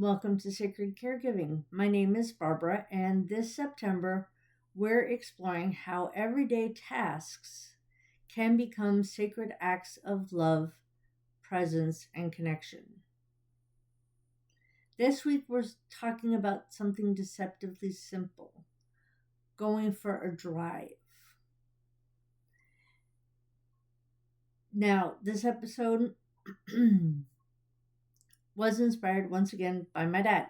Welcome to Sacred Caregiving. My name is Barbara, and this September we're exploring how everyday tasks can become sacred acts of love, presence, and connection. This week we're talking about something deceptively simple, going for a drive. Now, this episode was inspired once again by my dad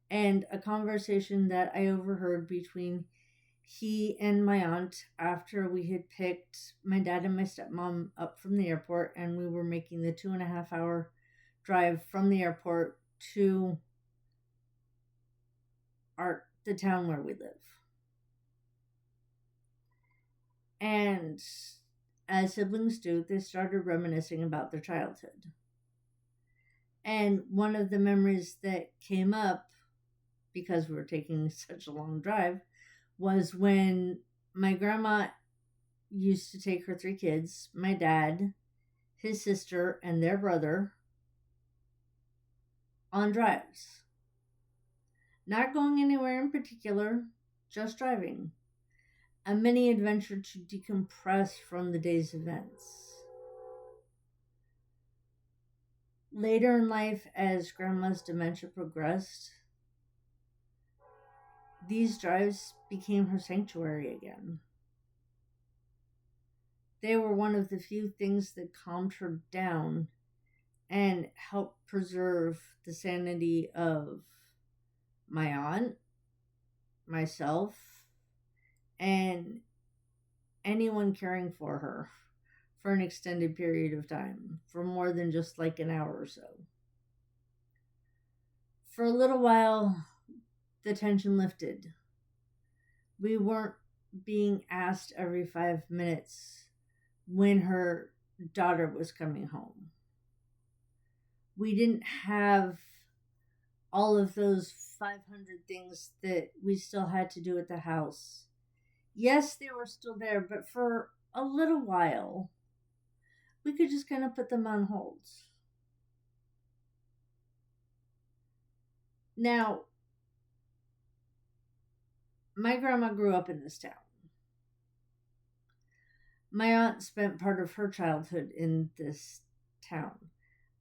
and a conversation that I overheard between he and my aunt after we had picked my dad and my stepmom up from the airport, and we were making the 2.5 hour drive from the airport to the town where we live. And as siblings do, they started reminiscing about their childhood. And one of the memories that came up, because we were taking such a long drive, was when my grandma used to take her 3 kids, my dad, his sister, and their brother, on drives. Not going anywhere in particular, just driving. A mini adventure to decompress from the day's events. Later in life, as grandma's dementia progressed, these drives became her sanctuary again. They were one of the few things that calmed her down and helped preserve the sanity of my aunt, myself, and anyone caring for her for an extended period of time, for more than just like an hour or so. For a little while, the tension lifted. We weren't being asked every 5 minutes when her daughter was coming home. We didn't have all of those 500 things that we still had to do at the house. Yes, they were still there, but for a little while, we could just kind of put them on hold. Now, my grandma grew up in this town. My aunt spent part of her childhood in this town.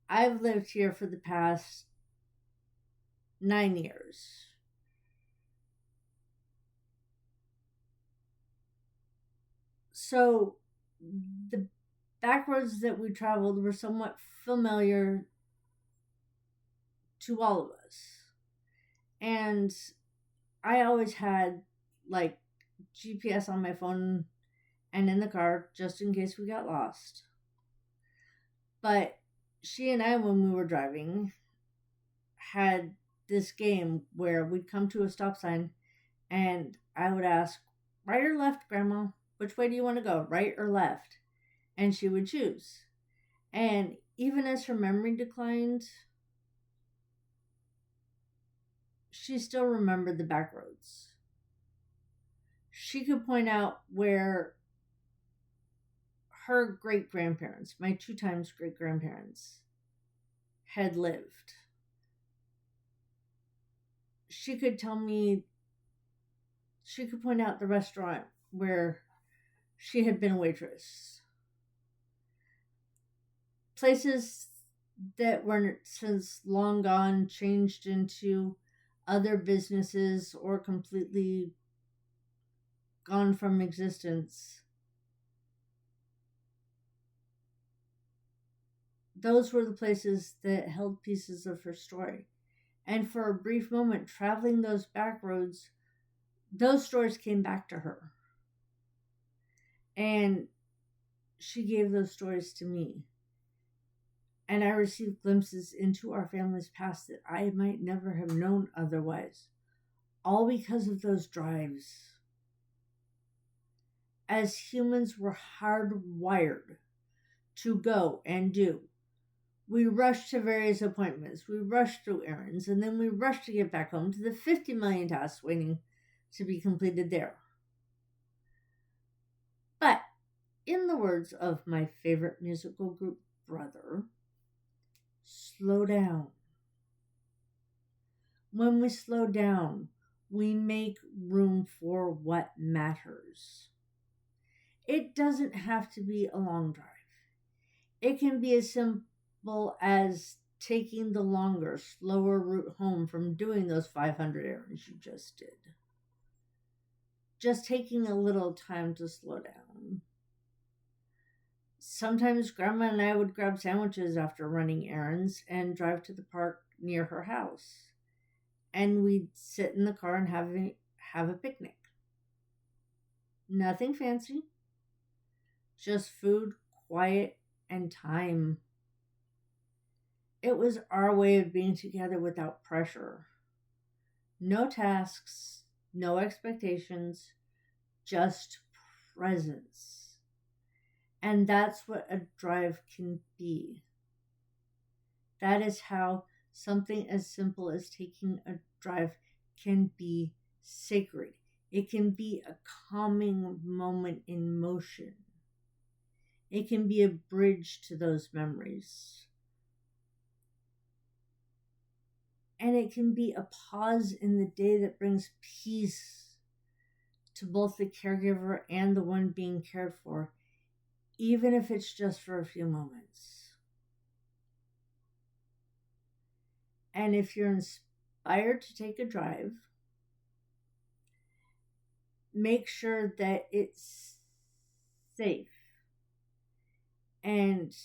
I've lived here for the past 9 years. So the back roads that we traveled were somewhat familiar to all of us. And I always had like GPS on my phone and in the car just in case we got lost. But she and I, when we were driving, had this game where we'd come to a stop sign and I would ask, right or left, Grandma? Which way do you want to go, right or left? And she would choose. And even as her memory declined, she still remembered the back roads. She could point out where her great-grandparents, my 2 times great-grandparents, had lived. She could tell me, she could point out the restaurant where she had been a waitress. Places that were since long gone, changed into other businesses or completely gone from existence. Those were the places that held pieces of her story. And for a brief moment, traveling those back roads, those stories came back to her. And she gave those stories to me. And I received glimpses into our family's past that I might never have known otherwise. All because of those drives. As humans, we're hardwired to go and do. We rush to various appointments. We rush through errands. And then we rush to get back home to the 50 million tasks waiting to be completed there. But in the words of my favorite musical group, Brother, slow down. When we slow down, we make room for what matters. It doesn't have to be a long drive. It can be as simple as taking the longer, slower route home from doing those 500 errands you just did. Just taking a little time to slow down. Sometimes Grandma and I would grab sandwiches after running errands and drive to the park near her house. And we'd sit in the car and have a picnic. Nothing fancy, just food, quiet, and time. It was our way of being together without pressure. No tasks, no expectations, just presence. And that's what a drive can be. That is how something as simple as taking a drive can be sacred. It can be a calming moment in motion. It can be a bridge to those memories. And it can be a pause in the day that brings peace to both the caregiver and the one being cared for, even if it's just for a few moments. And if you're inspired to take a drive, make sure that it's safe. And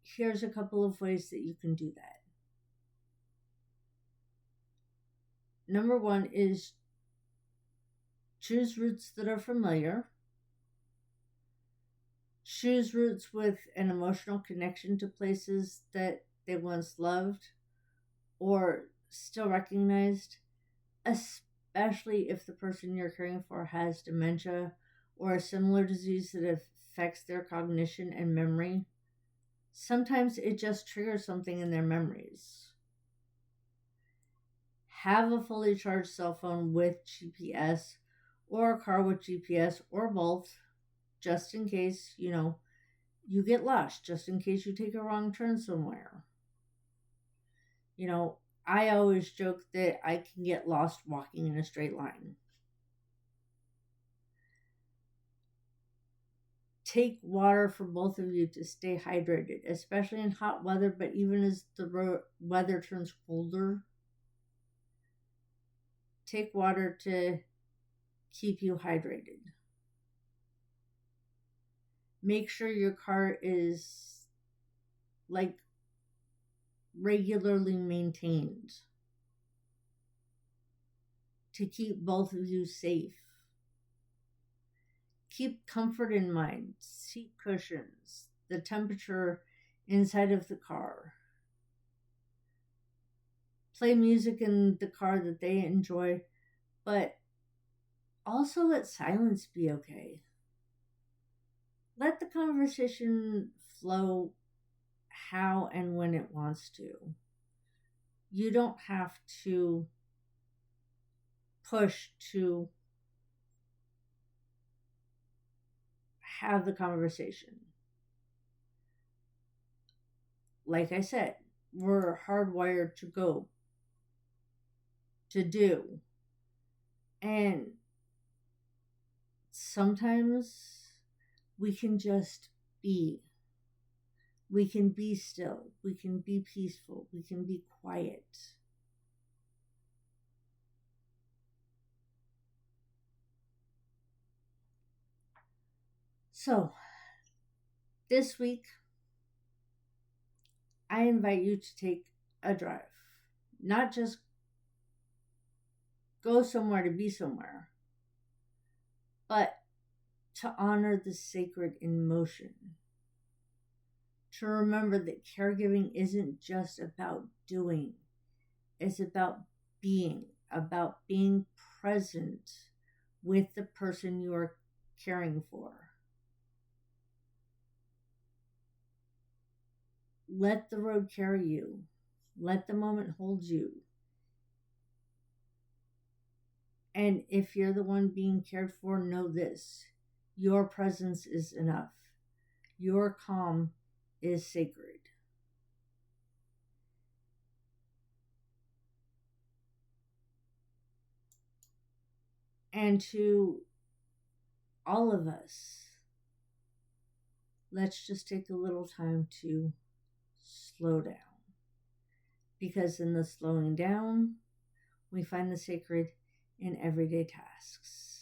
here's a couple of ways that you can do that. Number one is choose routes that are familiar. Choose routes with an emotional connection to places that they once loved or still recognized, especially if the person you're caring for has dementia or a similar disease that affects their cognition and memory. Sometimes it just triggers something in their memories. Have a fully charged cell phone with GPS or a car with GPS or both, just in case, you get lost, just in case you take a wrong turn somewhere. I always joke that I can get lost walking in a straight line. Take water for both of you to stay hydrated, especially in hot weather, but even as the weather turns colder. Take water to keep you hydrated. Make sure your car is regularly maintained to keep both of you safe. Keep comfort in mind, seat cushions, the temperature inside of the car. Play music in the car that they enjoy, but also let silence be okay. Let the conversation flow how and when it wants to. You don't have to push to have the conversation. Like I said, we're hardwired to go, to do. And sometimes we can just be. We can be still. We can be peaceful. We can be quiet. So, this week, I invite you to take a drive. Not just go somewhere to be somewhere, but to honor the sacred in motion. To remember that caregiving isn't just about doing, it's about being present with the person you are caring for. Let the road carry you. Let the moment hold you. And if you're the one being cared for, know this: your presence is enough. Your calm is sacred. And to all of us, let's just take a little time to slow down. Because in the slowing down, we find the sacred in everyday tasks.